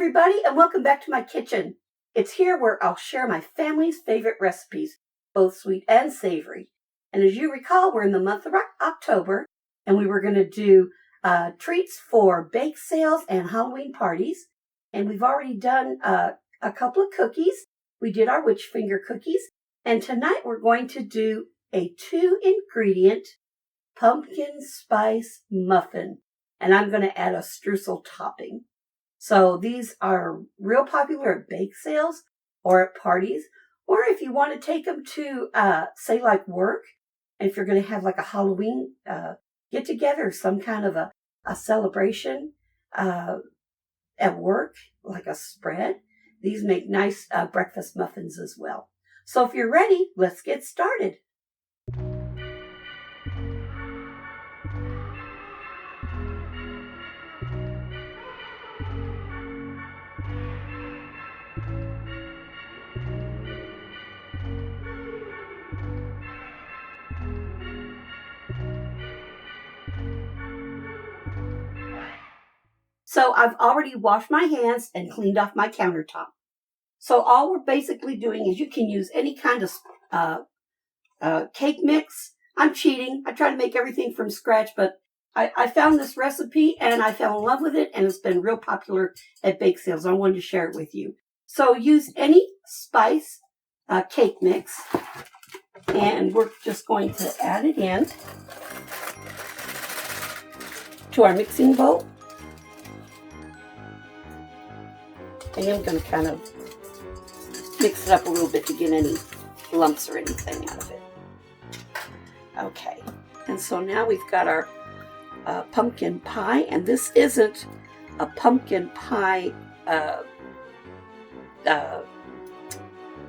everybody, and welcome back to my kitchen. It's here where I'll share my family's favorite recipes, both sweet and savory. And as you recall, we're in the month of October, and we were going to do treats for bake sales and Halloween parties. And we've already done a couple of cookies. We did our witch finger cookies. And tonight we're going to do a 2-ingredient pumpkin spice muffin. And I'm going to add a streusel topping. So these are real popular at bake sales or at parties. Or if you want to take them to, say, like work, and if you're going to have like a Halloween get together, some kind of a celebration at work, like a spread, these make nice breakfast muffins as well. So if you're ready, let's get started. So I've already washed my hands and cleaned off my countertop. So all we're basically doing is you can use any kind of cake mix. I'm cheating. I try to make everything from scratch, but I found this recipe and I fell in love with it, and it's been real popular at bake sales. I wanted to share it with you. So use any spice cake mix, and we're just going to add it in to our mixing bowl. I am going to kind of mix it up a little bit to get any lumps or anything out of it. Okay, and so now we've got our pumpkin pie, and this isn't a pumpkin pie.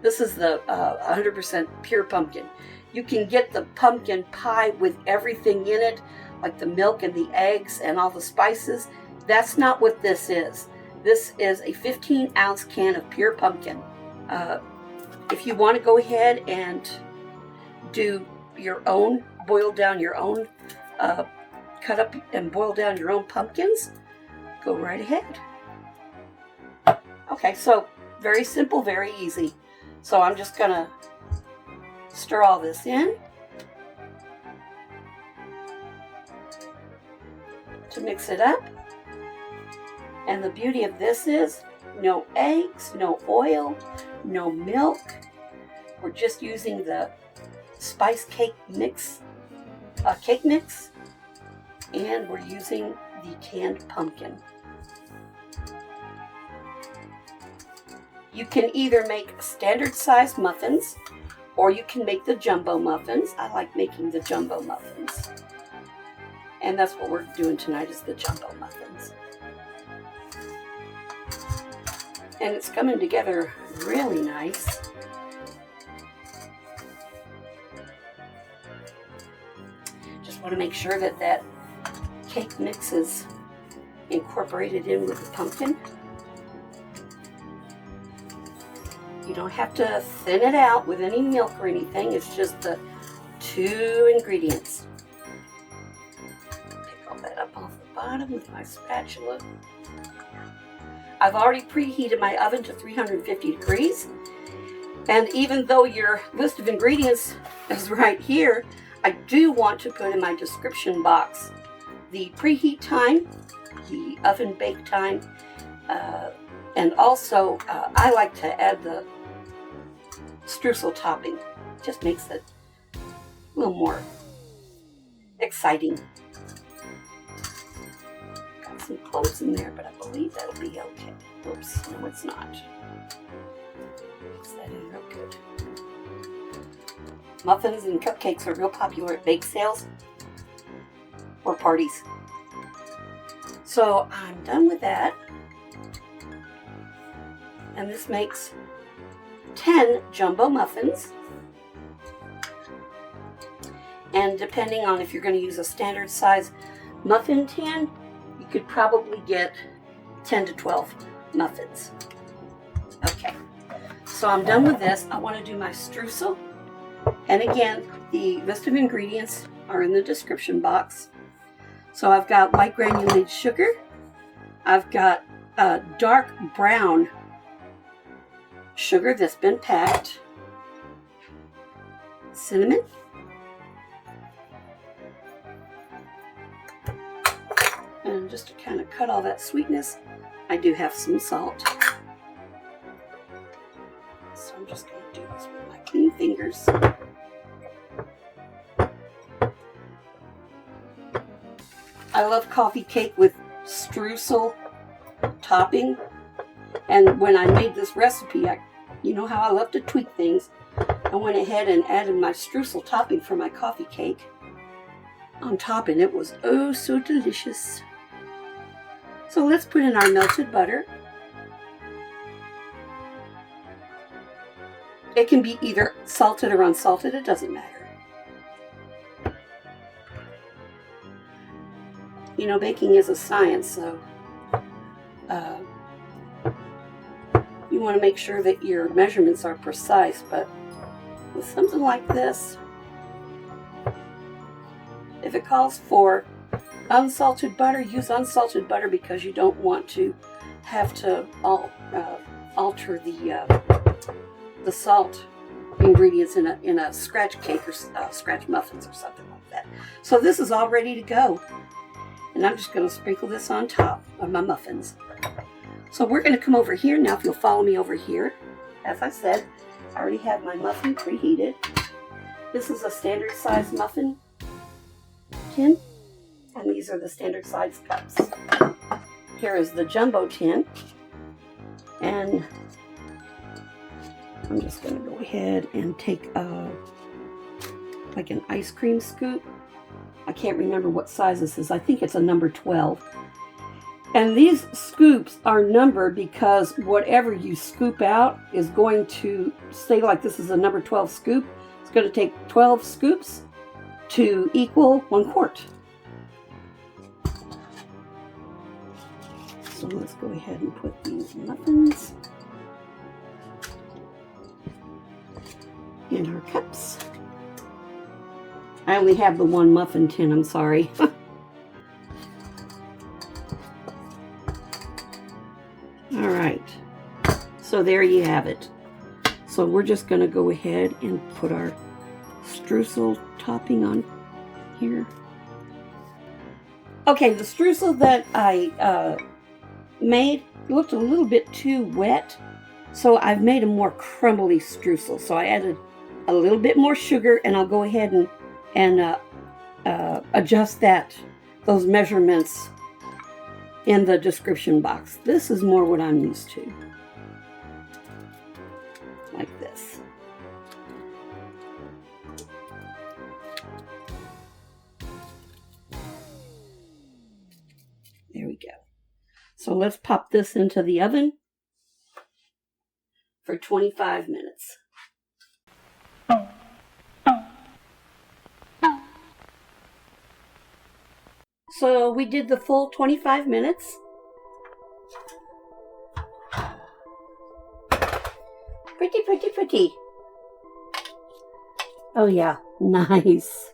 This is the 100% pure pumpkin. You can get the pumpkin pie with everything in it, like the milk and the eggs and all the spices. That's not what this is. This is a 15-ounce can of pure pumpkin. If you want to go ahead and do your own, boil down your own, cut up and boil down your own pumpkins, go right ahead. Okay, so very simple, very easy. So I'm just going to stir all this in to mix it up. And the beauty of this is no eggs, no oil, no milk. We're just using the spice cake mix, and we're using the canned pumpkin. You can either make standard size muffins, or you can make the jumbo muffins. I like making the jumbo muffins. And that's what we're doing tonight, is the jumbo muffins. And it's coming together really nice. Just want to make sure that that cake mix is incorporated in with the pumpkin. You don't have to thin it out with any milk or anything. It's just the 2 ingredients. Pick all that up off the bottom with my spatula. I've already preheated my oven to 350 degrees. And even though your list of ingredients is right here, I do want to put in my description box the preheat time, the oven bake time, and also I like to add the streusel topping. It just makes it a little more exciting. Some cloves in there, but I believe that'll be okay. Oops, no, it's not. Mix that in real good. Muffins and cupcakes are real popular at bake sales or parties. So I'm done with that. And this makes 10 jumbo muffins. And depending on if you're going to use a standard size muffin tin, you could probably get 10 to 12 muffins. Okay, so I'm done with this. I want to do my streusel. And again, the list of ingredients are in the description box. So I've got white granulated sugar. I've got dark brown sugar that's been packed, cinnamon, and just to kind of cut all that sweetness, I do have some salt. So I'm just going to do this with my clean fingers. I love coffee cake with streusel topping, and when I made this recipe, you know how I love to tweak things. I went ahead and added my streusel topping for my coffee cake on top, and it was oh so delicious. So let's put in our melted butter. It can be either salted or unsalted, it doesn't matter. You know, baking is a science, so you want to make sure that your measurements are precise, but with something like this, if it calls for unsalted butter, use unsalted butter because you don't want to have to alter the salt ingredients in a scratch cake or scratch muffins or something like that. So this is all ready to go. And I'm just going to sprinkle this on top of my muffins. So we're going to come over here now. If you'll follow me over here, as I said, I already have my muffin preheated. This is a standard size muffin tin, and these are the standard size cups. Here is the jumbo tin, and I'm just going to go ahead and take like an ice cream scoop. I can't remember what size this is. I think it's a number 12. And these scoops are numbered because whatever you scoop out is going to say like this is a number 12 scoop. It's going to take 12 scoops to equal 1 quart. So let's go ahead and put these muffins in our cups. I only have the one muffin tin, I'm sorry. All right, so there you have it. So we're just going to go ahead and put our streusel topping on here. Okay, the streusel that I made looked a little bit too wet, so I've made a more crumbly streusel. So I added a little bit more sugar, and I'll go ahead and adjust those measurements in the description box. This is more what I'm used to. Like this. There we go. So let's pop this into the oven for 25 minutes. So we did the full 25 minutes. Pretty, pretty, pretty. Oh yeah, nice.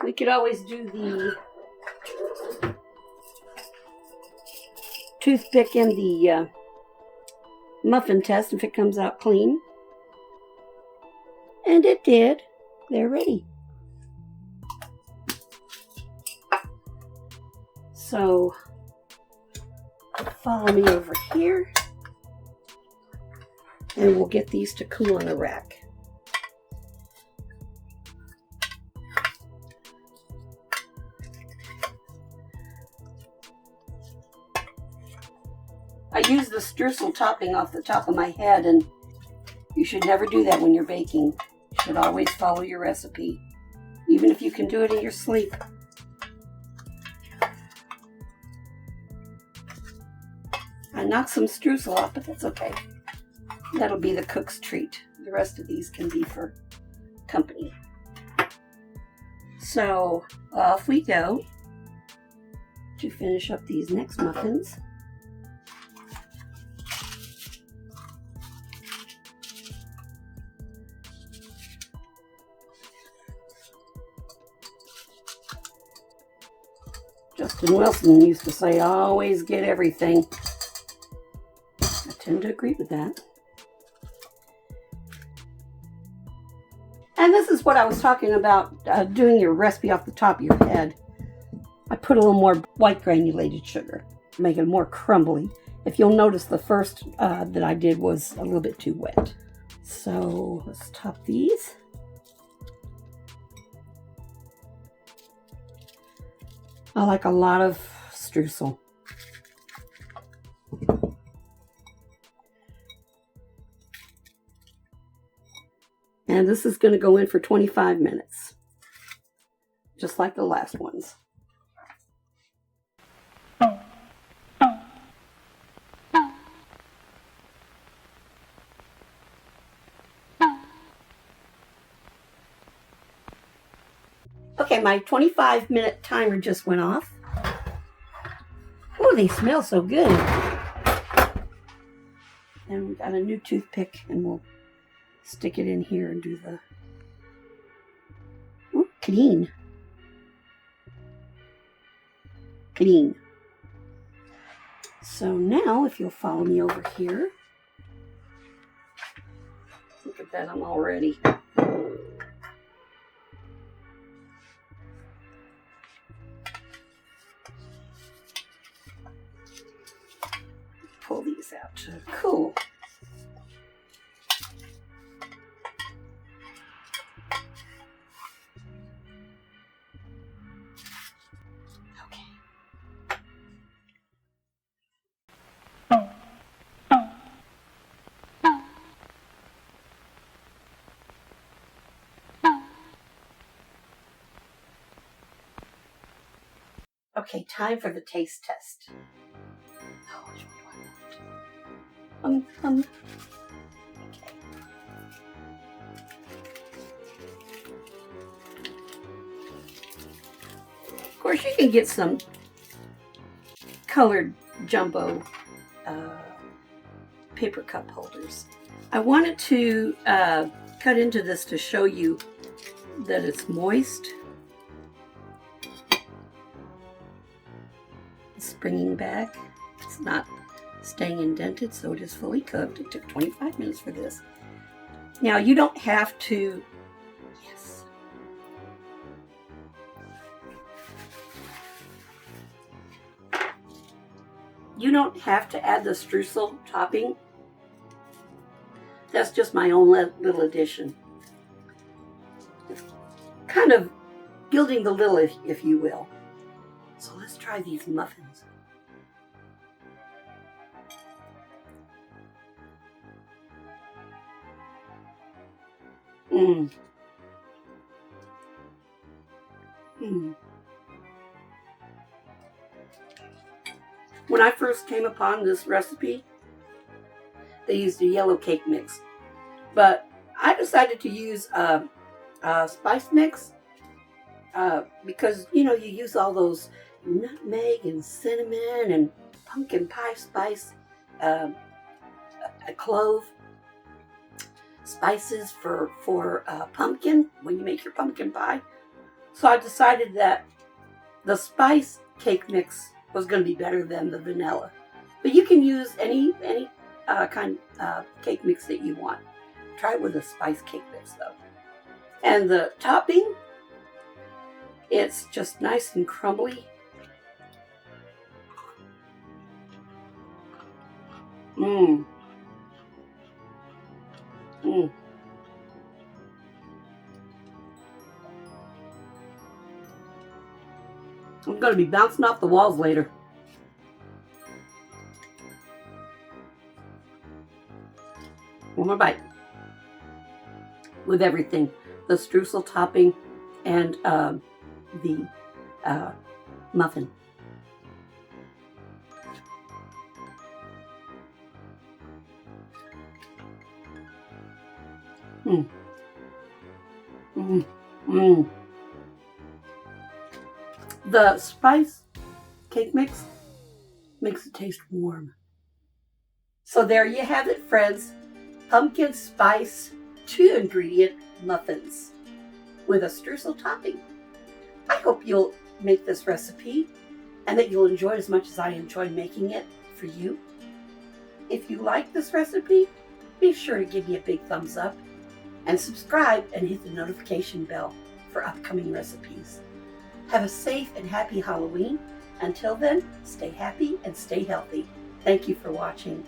We could always do the toothpick in the muffin test if it comes out clean. And it did. They're ready. So, follow me over here, and we'll get these to cool on the rack. I use the streusel topping off the top of my head, and you should never do that when you're baking. You should always follow your recipe, even if you can do it in your sleep. I knocked some streusel off, but that's okay. That'll be the cook's treat. The rest of these can be for company. So off we go to finish up these next muffins. Justin Wilson used to say, always get everything. I tend to agree with that. And this is what I was talking about, doing your recipe off the top of your head. I put a little more white granulated sugar, make it more crumbly. If you'll notice, the first that I did was a little bit too wet. So let's top these. I like a lot of streusel. And this is going to go in for 25 minutes, just like the last ones. Okay, my 25-minute timer just went off. Oh, they smell so good. And we've got a new toothpick, and we'll stick it in here and do the... Ooh, clean. Clean. So now, if you'll follow me over here. Look at that, I'm all ready. Pull these out. Cool. Okay, time for the taste test. Oh, which one do I want? Okay. Of course, you can get some colored jumbo paper cup holders. I wanted to cut into this to show you that it's moist. It's springing back. It's not staying indented, so it is fully cooked. It took 25 minutes for this. Now, you don't have to... Yes. You don't have to add the streusel topping. That's just my own little addition. It's kind of gilding the lily, if you will. So let's try these muffins. Mmm. Mmm. When I first came upon this recipe, they used a yellow cake mix. But I decided to use a spice mix because, you know, you use all those nutmeg and cinnamon and pumpkin pie spice, a clove, spices for pumpkin when you make your pumpkin pie. So I decided that the spice cake mix was going to be better than the vanilla. But you can use any kind of cake mix that you want. Try it with a spice cake mix though. And the topping, it's just nice and crumbly. Mmm. Mmm. I'm going to be bouncing off the walls later. One more bite. With everything. The streusel topping and the muffin. Mmm. Mmm. Mmm. The spice cake mix makes it taste warm. So there you have it, friends. Pumpkin spice 2-ingredient muffins with a streusel topping. I hope you'll make this recipe and that you'll enjoy it as much as I enjoy making it for you. If you like this recipe, be sure to give me a big thumbs up and subscribe and hit the notification bell for upcoming recipes. Have a safe and happy Halloween. Until then, stay happy and stay healthy. Thank you for watching.